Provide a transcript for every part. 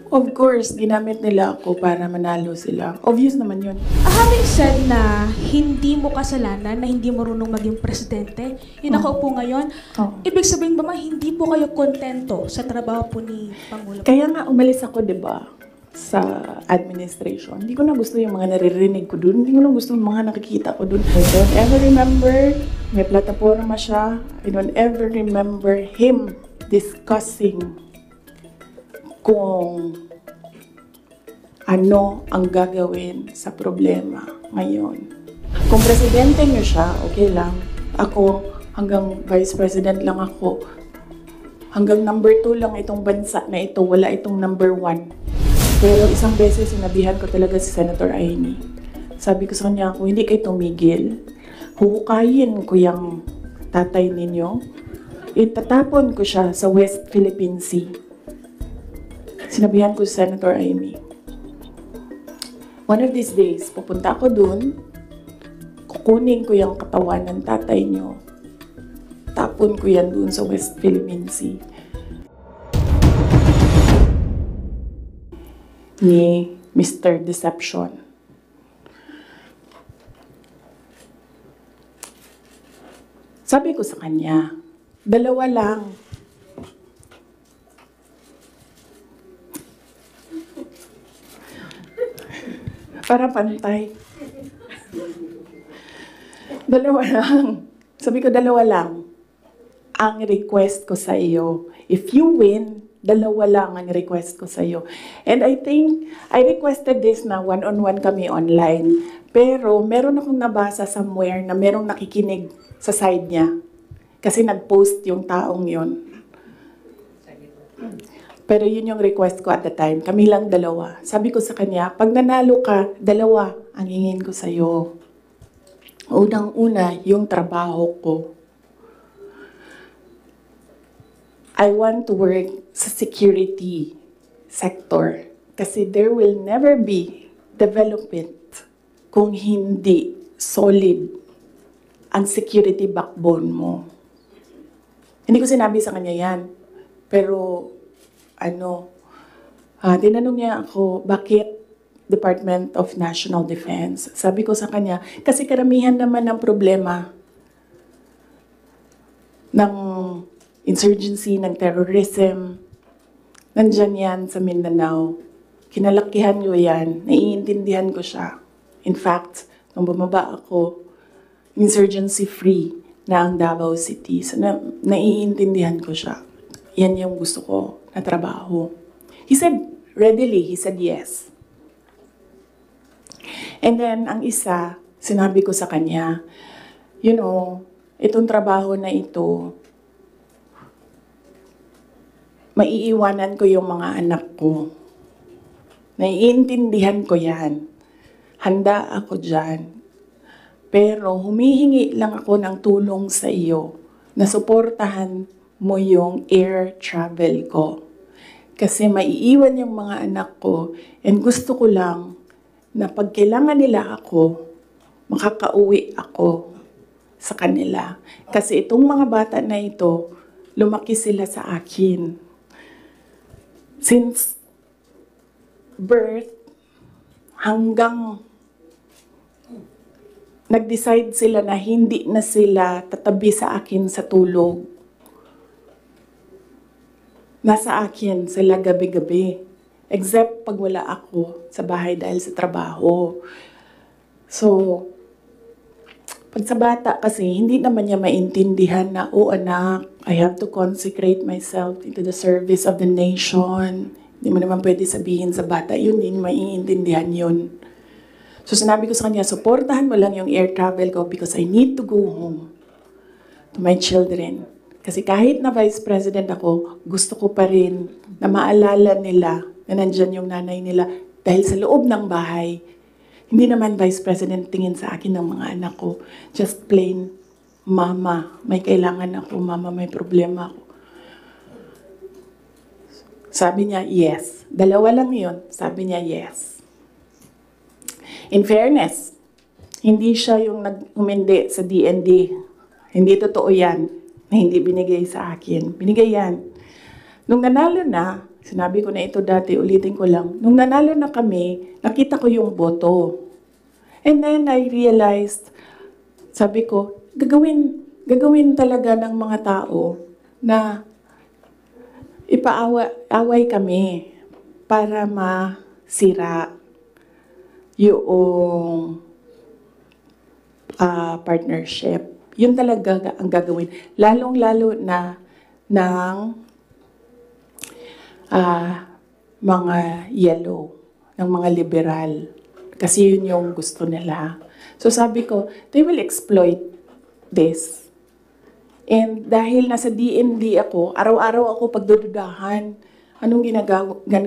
Of course, ginamit nila ako para manalo sila. Obvious naman yun. Having said na hindi mo kasalanan, na hindi marunong maging presidente, yung nakaupo ngayon, ibig sabihin ba hindi po kayo kontento sa trabaho po ni Pangulo? Kaya nga umalis ako, di ba, sa administration. Hindi ko na gusto yung mga naririnig ko dun. Hindi ko na gusto yung mga nakikita ko dun. I don't ever remember, may plataforma siya. I don't ever remember him discussing kung ano ang gagawin sa problema ngayon. Kung presidente niyo siya, okay lang. Ako, hanggang vice president lang ako. Hanggang number 2 lang itong bansa na ito, wala itong number 1. Pero isang beses sinabihan ko talaga si Senator Amy. Sabi ko sa kanya, kung hindi kayo tumigil, huhukayin ko yung tatay ninyo. Itatapon ko siya sa West Philippine Sea. Sinabihan ko si Senator Amy. One of these days, pupunta ako dun, kukunin ko yung katawan ng tatay nyo, tapon ko yan dun sa West Philippine Sea. Ni Mr. Deception. Sabi ko sa kanya, 2 lang. Para pantay. 2 lang. Sabi ko, 2 lang. Ang request ko sa iyo. If you win, 2 lang ang request ko sa iyo. And I think, I requested this na one-on-one kami online. Pero meron akong nabasa somewhere na merong nakikinig sa side niya. Kasi nag-post yung taong yon. Pero yun yung request ko at the time. Kami lang 2. Sabi ko sa kanya, pag nanalo ka, 2 ang hingin ko sa'yo. Unang-una, yung trabaho ko. I want to work sa security sector. Kasi there will never be development kung hindi solid ang security backbone mo. Hindi ko sinabi sa kanya yan. Pero tinanong niya ako, bakit Department of National Defense? Sabi ko sa kanya, kasi karamihan naman ng problema ng insurgency, ng terrorism, nandyan yan sa Mindanao. Kinalakihan ko yan, naiintindihan ko siya. In fact, nung bumaba ako, insurgency-free na ang Davao City. So, naiintindihan ko siya. Yan yung gusto ko na trabaho. He said, readily, he said yes. And then, ang isa, sinabi ko sa kanya, itong trabaho na ito, maiiwanan ko yung mga anak ko. Naiintindihan ko yan. Handa ako dyan. Pero humihingi lang ako ng tulong sa iyo na suportahan mo yung air travel ko. Kasi maiiwan yung mga anak ko and gusto ko lang na pag kailangan nila ako, makakauwi ako sa kanila. Kasi itong mga bata na ito, lumaki sila sa akin. Since birth hanggang nag-decide sila na hindi na sila tatabi sa akin sa tulog. Nasa akin sila gabi-gabi. Except pag wala ako sa bahay dahil sa trabaho. So, pag sa bata kasi, hindi naman niya maintindihan na, anak, I have to consecrate myself into the service of the nation. Hindi mo naman pwede sabihin sa bata, yun, hindi maiintindihan yun. So sinabi ko sa kanya, supportahan mo lang yung air travel ko because I need to go home to my children. Kasi kahit na vice president ako, gusto ko pa rin na maalala nila na nandyan yung nanay nila dahil sa loob ng bahay. Hindi naman vice president tingin sa akin ng mga anak ko. Just plain, mama, may kailangan ako, mama, may problema ako. Sabi niya, yes. 2 lang yun. Sabi niya, yes. In fairness, hindi siya yung nag-umindi sa DND. Hindi totoo yan na hindi binigay sa akin. Binigay yan. Nung nanalo na, sinabi ko na ito dati, ulitin ko lang. Nung nanalo na kami, nakita ko yung boto. And then I realized, sabi ko, gagawin talaga ng mga tao na ipaaway kami para masira yung partnership. Yun talaga ang gagawin. Lalong-lalo na ng mga yellow, ng mga liberal. Kasi yun yung gusto nila. So sabi ko, they will exploit this. And dahil nasa DND ako, araw-araw ako pagdududahan. Anong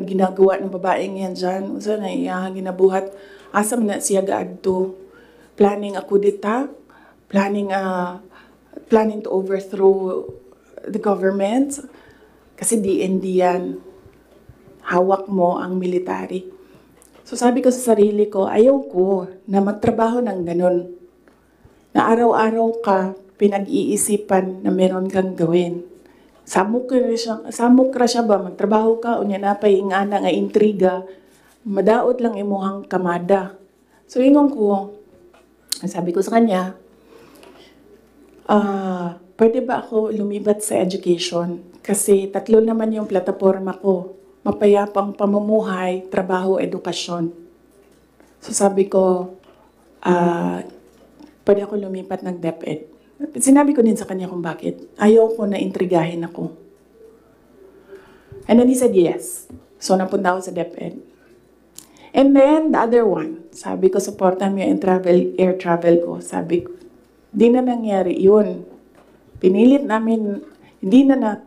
ginagawa ng babaeng yan dyan? Saan na ginabuhat? Asam na siya gaadto. Planning ako dita. Planning to overthrow the government. Kasi DND yan. Hawak mo ang military. So sabi ko sa sarili ko, ayaw ko na magtrabaho ng ganun. Na araw-araw ka pinag-iisipan na meron kang gawin. Samok ra siya ba? Magtrabaho ka, unya na pa nga na nga intriga. Madaot lang imuhang kamada. So ingon ko, sabi ko sa kanya, pwede ba ako lumibat sa education? Kasi 3 naman yung plataforma ko. Mapayapang pamumuhay, trabaho, edukasyon. So sabi ko, pwede ako lumipat ng DepEd. Sinabi ko din sa kanya kung bakit. Ayaw ko na intrigahin ako. And then he said yes. So napunta ako sa DepEd. And then the other one, sabi ko, supportan mo yung air travel ko. Sabi ko, di na nangyari yun. Pinilit namin, hindi na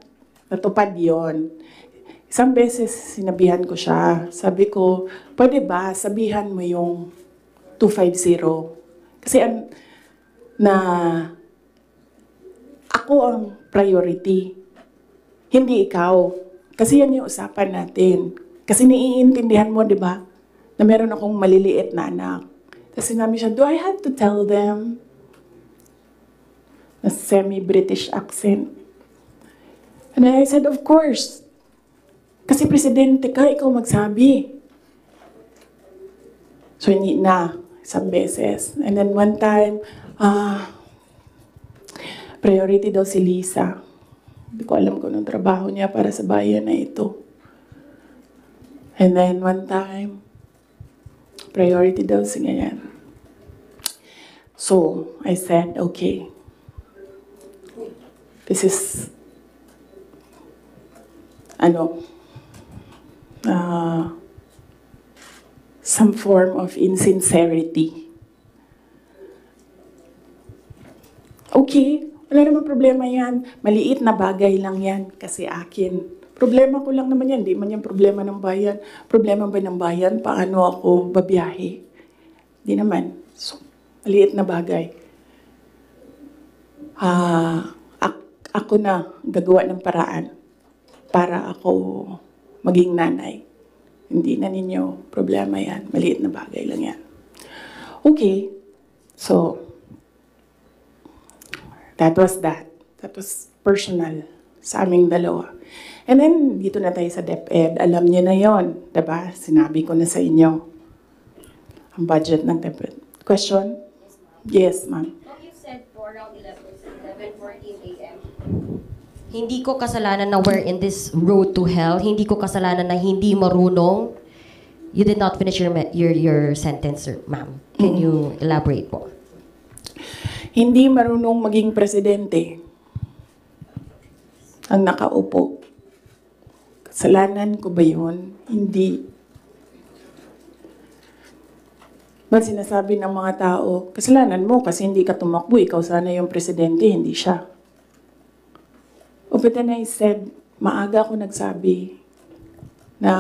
natupad yun. Isang beses sinabihan ko siya. Sabi ko, pwede ba sabihan mo yung 250? Kasi ako ang priority. Hindi ikaw. Kasi yan yung usapan natin. Kasi naiintindihan mo, di ba? Na meron akong maliliit na anak. Tapos sinabi siya, do I have to tell them? Na semi-British accent. And I said, of course. Kasi presidente ka, ikaw magsabi. So, hindi na. Isang beses. And then one time, priority daw si Lisa. Hindi ko alam kung anong trabaho niya para sa bayan na ito. And then one time, priority daw si ganyan. So, I said, okay. This is, some form of insincerity. Okay, wala naman problema yan. Maliit na bagay lang yan kasi akin. Problema ko lang naman yan. Di man yung problema ng bayan. Problema ba ng bayan? Paano ako babiyahe? Di naman. So, maliit na bagay. Ako na gagawa ng paraan para ako maging nanay. Hindi na ninyo problema yan. Maliit na bagay lang yan. Okay. So, that was that. That was personal sa aming dalawa. And then, dito na tayo sa DepEd. Alam niyo na yon, diba? Sinabi ko na sa inyo ang budget ng DepEd. Question? Yes, ma'am. You said for around 11:14 a.m. Hindi ko kasalanan na we're in this road to hell. Hindi ko kasalanan na hindi marunong. You did not finish your sentence, sir, ma'am. Can you elaborate po? Hindi marunong maging presidente ang nakaupo. Kasalanan ko ba yun? Hindi. Ba't sinasabi ng mga tao, kasalanan mo kasi hindi ka tumakbo, ikaw sana yung presidente, hindi siya. But then I said, maaga ako nagsabi na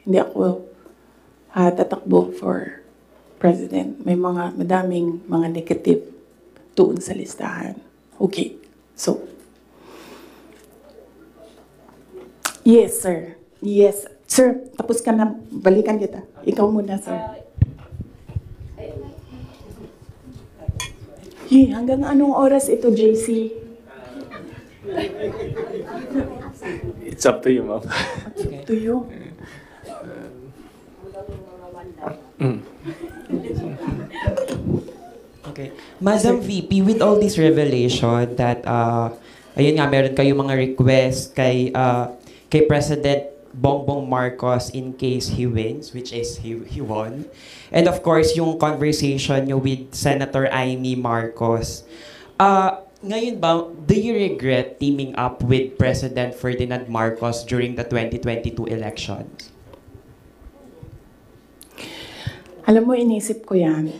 hindi ako tatakbo for president. May madaming mga negative doon sa listahan. Okay. So, yes, sir. Yes. Sir, tapos ka na. Balikan kita. Ikaw muna, sir. Hanggang anong oras ito, JC? It's up to you, ma'am. To you. Okay. Madam VP, with all this revelation that, ayun nga, meron kayong mga request kay President Bongbong Marcos in case he wins, which is he won. And of course, yung conversation nyo with Senator Amy Marcos. Ngayon ba, do you regret teaming up with President Ferdinand Marcos during the 2022 elections? Alam mo, inisip ko yan.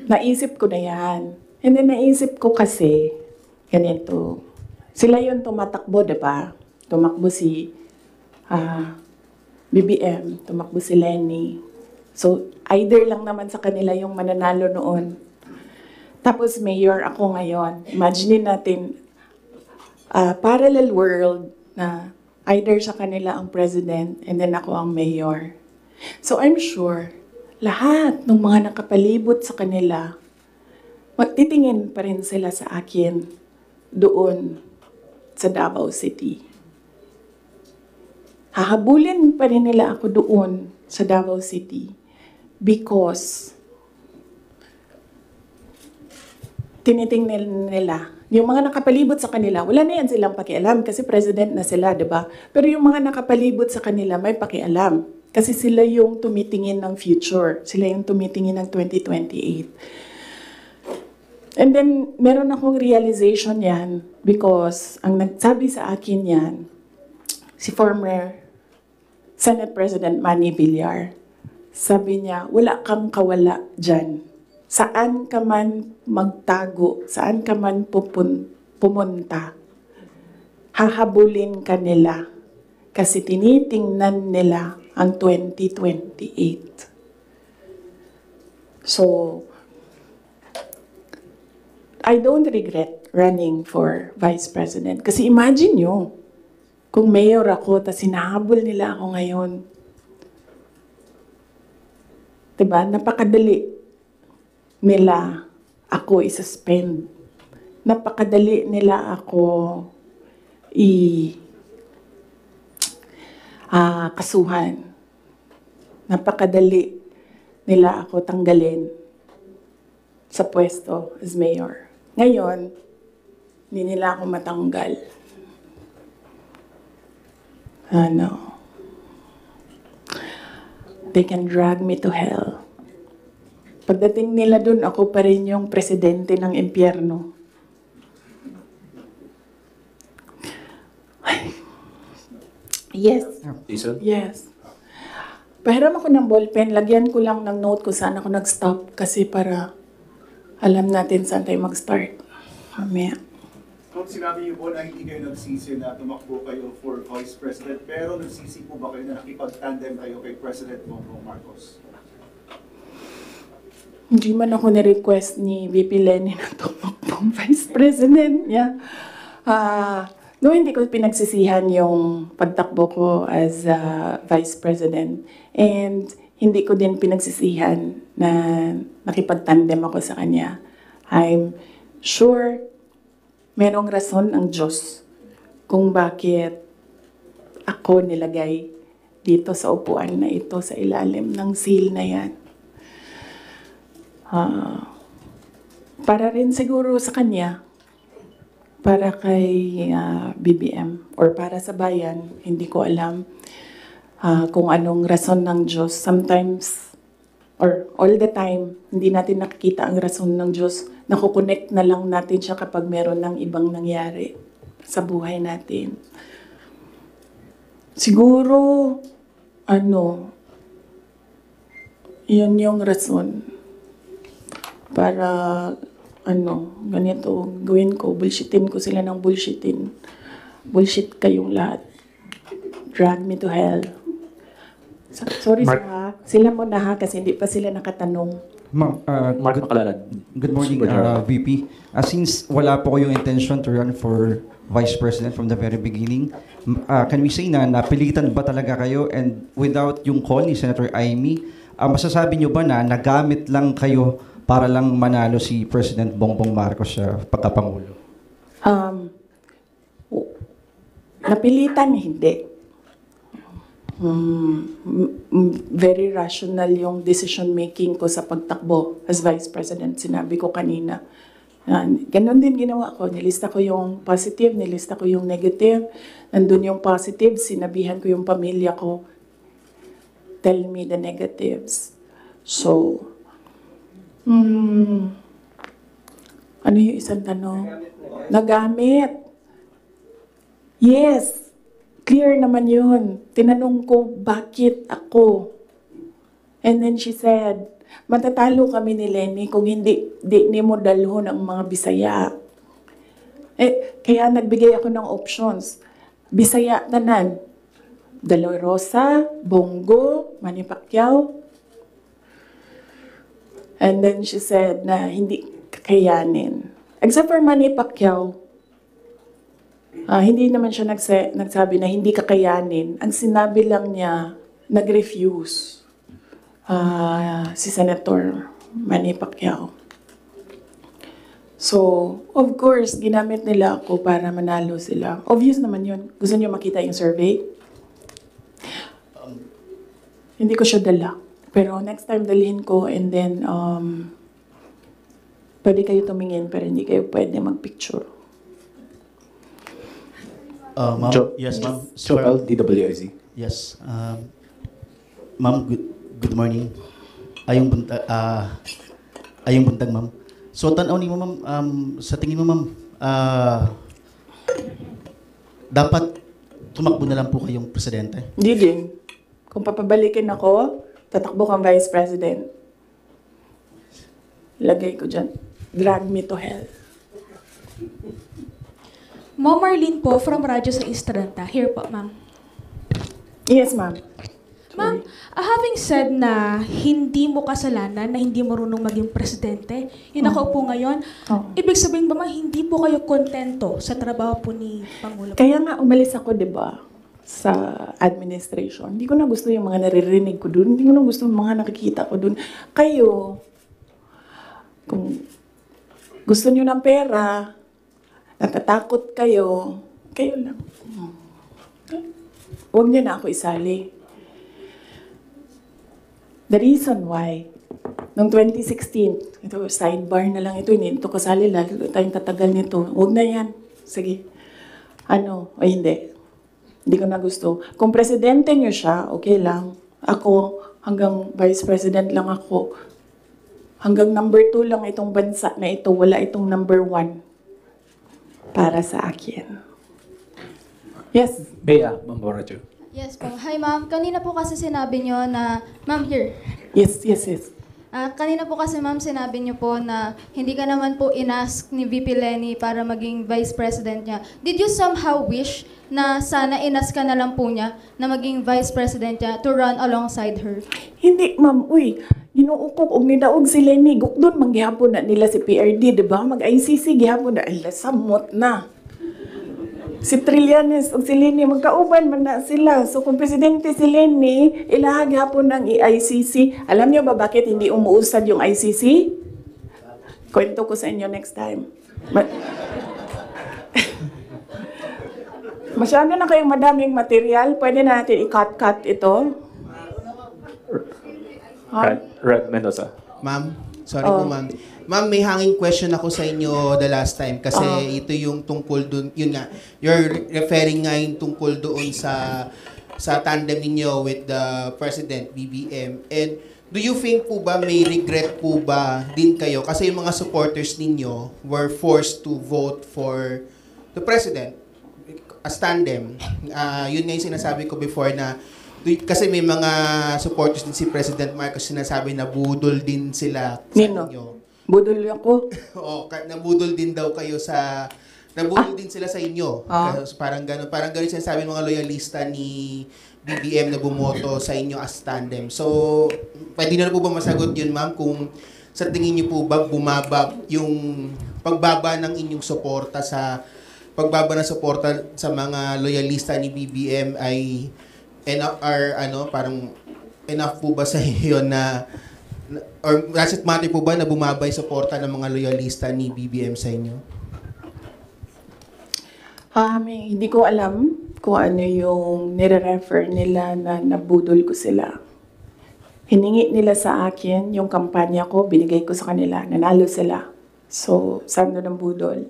Naisip ko na yan. And then naisip ko kasi, ganito, sila yung tumatakbo, diba? Tumakbo si BBM, tumakbo si Lenny. So, either lang naman sa kanila yung mananalo noon. Tapos mayor ako ngayon. Imagine natin, parallel world na either sa kanila ang president and then ako ang mayor. So I'm sure, lahat ng mga nakapalibot sa kanila, magtitingin pa rin sila sa akin doon sa Davao City. Hahabulin pa rin nila ako doon sa Davao City because tinitingnan nila. Yung mga nakapalibot sa kanila, wala na yan silang pakialam kasi president na sila, di ba? Pero yung mga nakapalibot sa kanila, may pakialam. Kasi sila yung tumitingin ng future. Sila yung tumitingin ng 2028. And then, meron akong realization yan because ang nagsabi sa akin yan, si former Senate President Manny Villar. Sabi niya, wala kang kawala dyan. Saan ka man magtago, saan ka man pumunta, hahabulin ka nila kasi tinitingnan nila ang 2028. So, I don't regret running for Vice President. Kasi imagine nyo, kung mayor ako, tapos hinahabol nila ako ngayon. Diba? Napakadali nila ako i-suspend. Napakadali nila ako kasuhan. Napakadali nila ako tanggalin sa pwesto as mayor. Ngayon, hindi nila ako matanggal. They can drag me to hell. Pagdating nila dun, ako pa rin yung presidente ng impyerno. Yes. Jason? Yes. Pahiram ako ng ballpen, lagyan ko lang ng note kung saan ako nag-stop kasi para alam natin saan tayo mag-start. Mamaya. Kung sinabi niyo po na hindi kayo nagsisi na tumakbo kayo for Vice President, pero nagsisi po ba kayo na nakipag-tandem kayo kay President Bongbong Marcos? Hindi man ako ni-request ni VP Lenny na tumakbong Vice President niya. No, hindi ko pinagsisihan yung pagtakbo ko as Vice President. And hindi ko din pinagsisihan na nakipag-tandem ako sa kanya. I'm sure merong rason ang Diyos kung bakit ako nilagay dito sa upuan na ito sa ilalim ng seal na yan. Para rin siguro sa kanya, para kay BBM or para sa bayan, hindi ko alam kung anong rason ng Diyos. Sometimes, or all the time, hindi natin nakikita ang rason ng Diyos. Nakukonect na lang natin siya kapag meron ng ibang nangyari sa buhay natin. Siguro, yun yung rason para ganito, gawin ko, bullshitin ko sila ng bullshitin. Bullshit kayong lahat. Drag me to hell. Sorry sila muna ha, kasi hindi pa sila nakatanong. Ma'am, Mark Makalalad. good morning, Super General. VP. Since wala po yung intention to run for Vice President from the very beginning, can we say na napilitan ba talaga kayo and without yung call ni Senator Amy, masasabi nyo ba na nagamit lang kayo para lang manalo si President Bongbong Marcos sa pagkapangulo? Napilitan, hindi. Very rational yung decision making ko sa pagtakbo as Vice President. Sinabi ko kanina. Ganon din ginawa ko. Nilista ko yung positive, nilista ko yung negative. Nandun yung positive, sinabihan ko yung pamilya ko. Tell me the negatives. So, ano yung isang tanong? Nagamit. Yes. Clear naman yun. Tinanong ko, bakit ako? And then she said, matatalo kami ni Lenny kung hindi mo dalhon ang mga Bisaya. Kaya nagbigay ako ng options. Bisaya tanan. De La Rosa, Bongo, Manny Pacquiao. And then she said na hindi kakayanin. Except for Manny Pacquiao, hindi naman siya nagsabi na hindi kakayanin. Ang sinabi lang niya, nag-refuse si Senator Manny Pacquiao. So, of course, ginamit nila ako para manalo sila. Obvious naman yun. Gusto niyo makita yung survey? Hindi ko siya dala. Pero next time dalhin ko and then pwede kayo tumingin pero hindi kayo pwede magpicture. Ma'am, yes, ma'am. Joel, DWIZ. Yes. Ma'am, good morning. Ayong buntag, ma'am. So, tanaw ni mo, ma'am, sa tingin mo, ma'am, dapat tumakbo na lang po kayong presidente? Hindi din. Kung papabalikin ako, tatakbo kang Vice President. Lagay ko dyan. Drag me to hell. Ma'am Marlene po from Radyo sa Estranta. Here po, ma'am. Yes, ma'am. Ma'am, having said na hindi mo kasalanan na hindi marunong maging presidente, yung nakaupo ngayon, ibig sabihin ba ma'am, hindi po kayo kontento sa trabaho po ni Pangulo? Kaya nga umalis ako, di ba, sa administration. Hindi ko na gusto yung mga naririnig ko dun. Hindi ko na gusto yung mga nakikita ko dun. Kayo, kung gusto nyo ng pera, natatakot kayo, kayo lang. Huwag niyo na ako isali. The reason why, noong 2016, ito, sidebar na lang ito, hindi ito kasali, lalo tayong tatagal nito. Huwag na yan. Sige. Ano, o hindi. Hindi ko na gusto. Kung presidente niyo siya, okay lang. Ako, hanggang vice president lang ako. Hanggang number 2 lang itong bansa na ito. Wala itong number 1 para sa akin. Yes. Bea, Mamboracho. Yes po. Hi ma'am, kanina po kasi sinabi nyo na, ma'am here. Yes. Kanina po kasi ma'am sinabi nyo po na hindi ka naman po inask ni VP Lenny para maging vice president niya. Did you somehow wish na sana inask ka na lang po niya na maging vice president niya to run alongside her? Hindi, ma'am. Uy, ginuukok og nidaog si Lenny. Gukdon, manggihapon na nila si PRD, di ba? Mag-ICC, gihapon na. Ay, samot na. Si Trillanes o si Lenny, magkauban man na sila. So kung presidente si Lenny, ilahag hapon ng ICC. Alam niyo ba bakit hindi umuusad yung ICC? Kwento ko sa inyo next time. Masyado na kayong madaming material. Pwede natin i-cut ito. Red Mendoza. Ma'am, sorry po ma'am. Ma'am, may hanging question ako sa inyo the last time kasi ito yung tungkol dun, yun nga, you're referring nga yung tungkol doon sa tandem ninyo with the President, BBM. And do you think po ba may regret po ba din kayo? Kasi yung mga supporters ninyo were forced to vote for the President as tandem. Yun nga yung sinasabi ko before na kasi may mga supporters din si President Marcos sinasabi na budol din sila sa inyo. Budol ako? Oo, nabudol din daw kayo sa... Nabudol din sila sa inyo. Parang gano'n sinasabi ng mga loyalista ni BBM na bumoto sa inyo as tandem. So, pwede na po ba masagot yun, ma'am? Kung sa tingin niyo po ba bumaba yung pagbaba ng inyong suporta sa mga loyalista ni BBM ay enough po ba sa iyo na or does it matter po ba na bumaba yung suporta ng mga loyalista ni BBM sa inyo? Hindi ko alam kung ano yung nire-refer nila na nabudol ko sila. Hiningi nila sa akin yung kampanya ko, binigay ko sa kanila, nanalo sila. So, saan doon ang budol?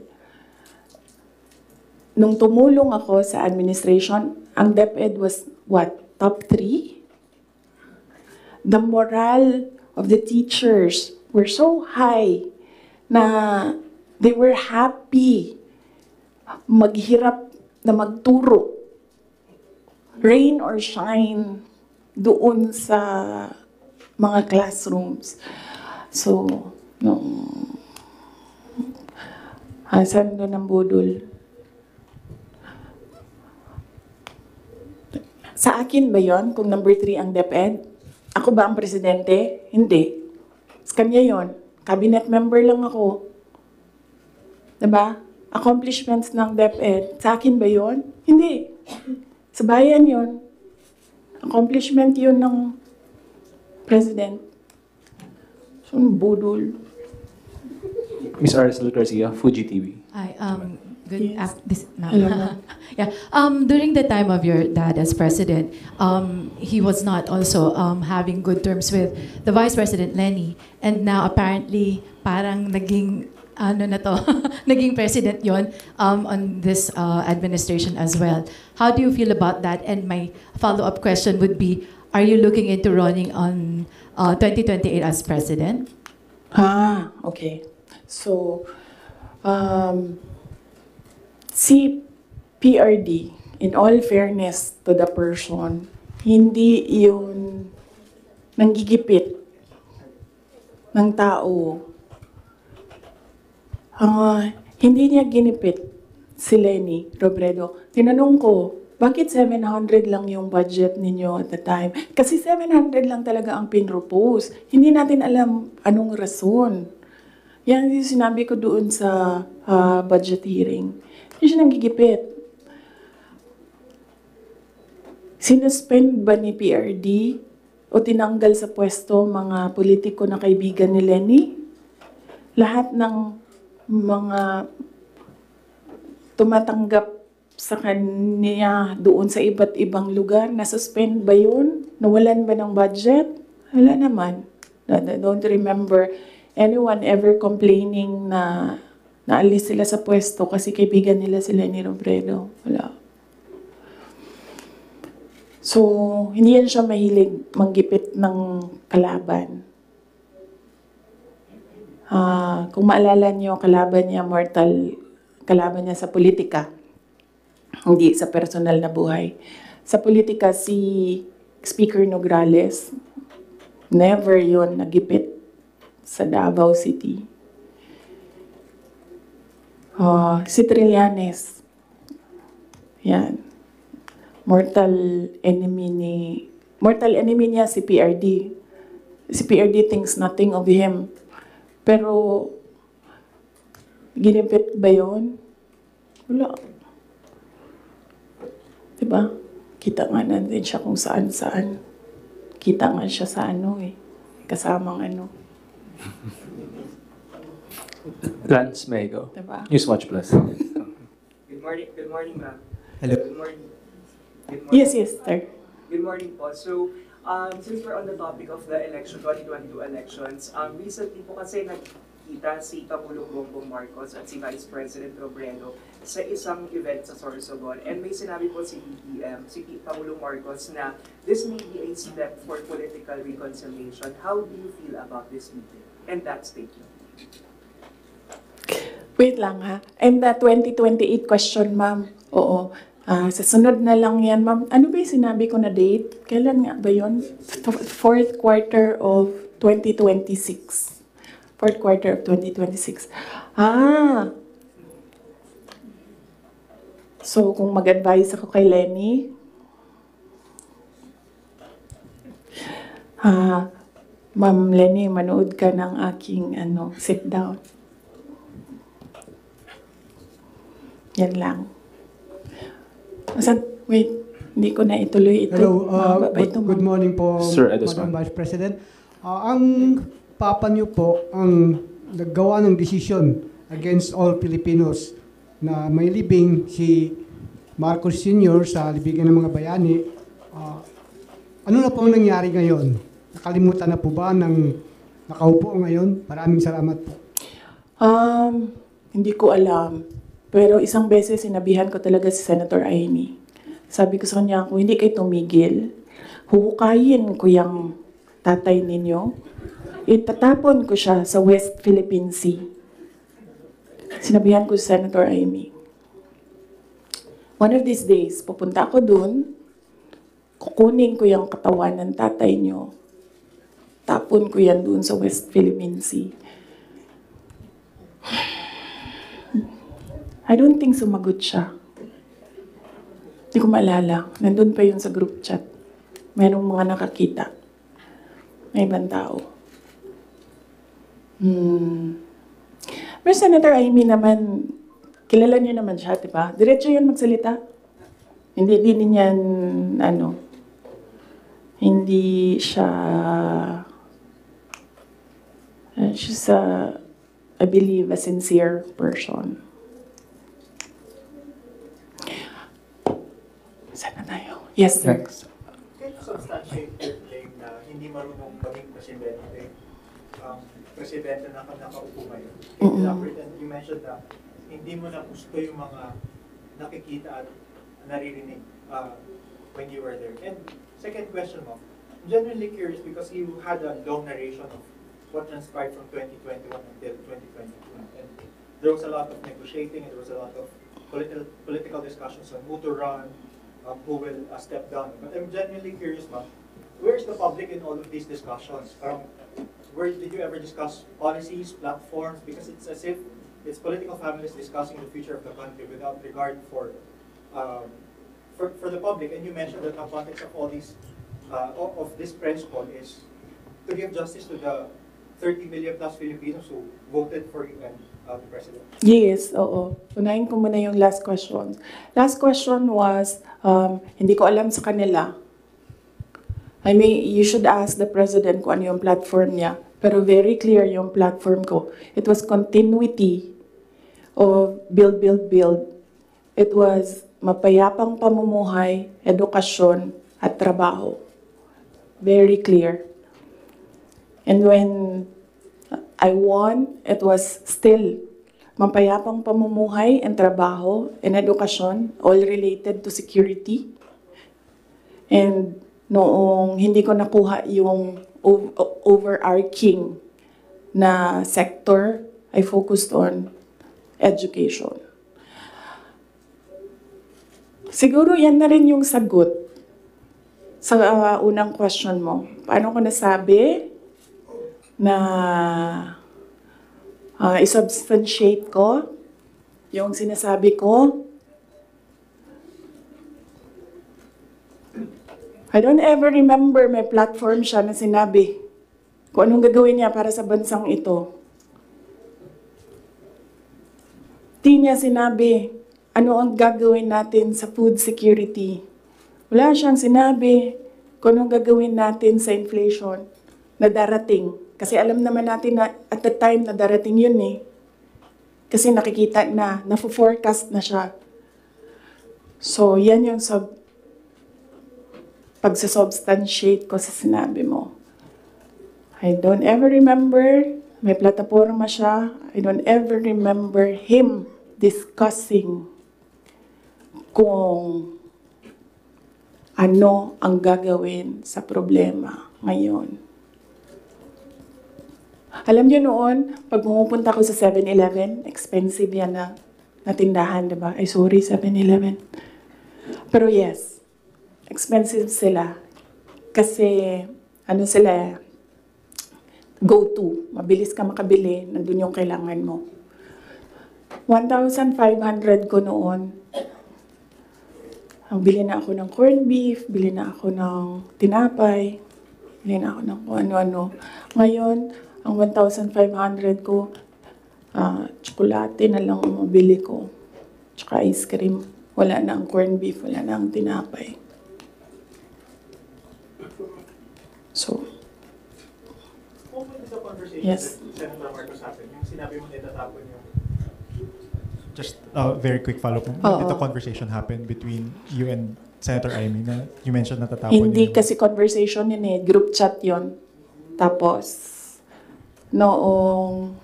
Nung tumulong ako sa administration, ang DepEd was what? Top 3? The morale of the teachers were so high na they were happy maghirap na magturo, rain or shine, doon sa mga classrooms. So, saan doon ang budol? Sa akin ba yon kung number 3 ang DepEd? Ako ba ang presidente? Hindi. Sa kanya yon. Cabinet member lang ako. Diba? Accomplishments ng DepEd. Sa akin ba yon? Hindi. Sa bayan yon. Accomplishment yun ng president. So, budol. Ms. Aracel Garcia, Fuji TV. Hi, good Yes. no. Yeah. During the time of your dad as president, he was not also having good terms with the Vice President Lenny, and now apparently parang naging naging president yon on this administration as well. How do you feel about that? And my follow-up question would be, are you looking into running on 2028 as president? Okay. So, si PRD, in all fairness to the person, hindi yun nanggigipit ng tao. Hindi niya ginipit si Lenny Robredo. Tinanong ko, bakit 700 lang yung budget ninyo at the time? Kasi 700 lang talaga ang pinropose. Hindi natin alam anong rason. Yan yung sinabi ko doon sa budget hearing. Hindi siya nanggigipit. Sinuspend ba ni PRD o tinanggal sa pwesto mga politiko na kaibigan ni Lenny? Lahat ng mga tumatanggap sa kanya doon sa iba't ibang lugar, na-suspend ba yun? Nawalan ba ng budget? Wala naman. I don't remember anyone ever complaining na naalis sila sa pwesto kasi kaibigan nila si Lenny Robredo. Wala. So, hindi yan siya mahilig manggipit ng kalaban. Kung maalala niyo, kalaban niya sa politika, hindi sa personal na buhay. Sa politika, si Speaker Nograles, never yon nagipit sa Davao City. Si Trillanes, yan, mortal enemy niya si PRD. Si PRD thinks nothing of him. Pero, ginipit ba yun? Wala. Diba? Kita nga natin siya kung saan-saan. Kita nga siya sa kasamang Lance Mego, Diba? Newswatch Plus. Good morning, ma'am. Hello. Good morning. Yes, sir. Good morning po. So, since we're on the topic of the 2022 elections, recently po kasi nagkita si Pangulong Bongbong Marcos at si Vice President Robredo sa isang event sa Sorsogon. And may sinabi po si Pangulong Marcos na this may be a step for political reconciliation. How do you feel about this meeting and that statement? Wait lang ha. And the 2028 question, ma'am. Oo. Sa sunod na lang yan, ma'am. Ano ba yung sinabi ko na date? Kailan nga ba yun? Fourth quarter of 2026. Fourth quarter of 2026. So, kung mag-advise ako kay Lenny, Ma'am Lenny, manood ka ng aking sit down. Yan lang. Wait, hindi ko na ituloy ito. Hello, good morning po, Sir Edisman. Madam Vice President. Ang papa niyo po ang naggawa ng desisyon against all Filipinos na may libing si Marcos Sr. sa libigan ng mga bayani. Ano na po ang nangyari ngayon? Nakalimutan na po ba ng nakaupo ngayon? Maraming salamat po. Hindi ko alam. Pero isang beses sinabihan ko talaga si Senator Amy. Sabi ko sa kanya, kung hindi kayo tumigil, huhukayin ko yung tatay ninyo. Itatapon ko siya sa West Philippine Sea. Sinabihan ko si Senator Amy. One of these days, pupunta ako dun, kukunin ko yung katawan ng tatay nyo. Tapon ko yan dun sa West Philippine Sea. I don't think sumagot siya. Hindi ko maalala. Nandun pa yun sa group chat. Merong mga nakakita. May ibang tao. Pero Senator Amy naman, kilala niyo naman siya, di ba? Diretso yun magsalita. Hindi din yan, hindi siya, she's I believe, a sincere person. Saan na tayo? Yes, sir. Can you substantiate your claim na hindi marunong maging presidente? Presidente na nakaupo ngayon. And you mentioned na hindi mo na gusto yung mga nakikita at naririnig when you were there. And second question mo, I'm genuinely curious because you had a long narration of what transpired from 2021 until 2022. And there was a lot of negotiating and there was a lot of political discussions on who to run, who will step down. But I'm genuinely curious, ma'am, where's the public in all of these discussions? Where did you ever discuss policies, platforms? Because it's as if it's political families discussing the future of the country without regard for the public. And you mentioned that the context of all these of this press call is to give justice to the 30 million plus Filipinos who voted for you and the president. Yes, oo. Unahin ko muna yung last question. Last question was, hindi ko alam sa kanila. I mean, you should ask the president kung ano yung platform niya. Pero very clear yung platform ko. It was continuity of build, build, build. It was mapayapang pamumuhay, edukasyon, at trabaho. Very clear. And when I won, it was still mapayapang pamumuhay and trabaho and edukasyon, all related to security. And noong hindi ko nakuha yung overarching na sector, I focused on education. Siguro yan na rin yung sagot sa unang question mo. Paano ko nasabi na isubstantiate ko yung sinasabi ko? I don't ever remember may platform siya na sinabi kung anong gagawin niya para sa bansang ito. Di niya sinabi ano ang gagawin natin sa food security. Wala siyang sinabi kung anong gagawin natin sa inflation na darating. Kasi alam naman natin na at the time na darating yun eh. Kasi nakikita na, na-forecast na siya. So, yan yung pagsasubstantiate ko sa sinabi mo. I don't ever remember, may plataforma siya, I don't ever remember him discussing kung ano ang gagawin sa problema ngayon. Alam niyo noon, pag pumupunta ko sa 7-Eleven, expensive yan na tindahan, diba? Ay, sorry, 7-Eleven. Pero yes, expensive sila. Kasi, ano sila, go-to. Mabilis ka makabili, nandun yung kailangan mo. 1,500 ko noon. Bili na ako ng corned beef, bili na ako ng tinapay, bili na ako ng kung ano-ano. Ngayon, ang 1,500 ko, tsokolate na lang ang mabili ko. Tsaka ice cream. Wala na ang corned beef, wala na ang tinapay. So, Kung sa conversation yes. that Senator Marcos happened, yung sinabi mo na itatapon yung Just a very quick follow-up. When did the conversation happen between you and Senator Amy na you mentioned natatapon Hindi niyo? kasi conversation yun eh. Group chat yun. Tapos, noong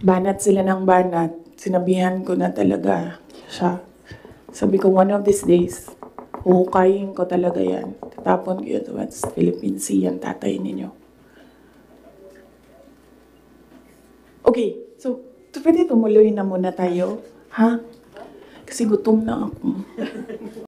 banat sila ng banat, sinabihan ko na talaga siya. Sabi ko, one of these days, huhukayin ko talaga yan. Tatapon ko yun sa West Philippine Sea, yung tatay ninyo. Okay, so, pwede tumuloy na muna tayo. Ha? Kasi gutom na ako.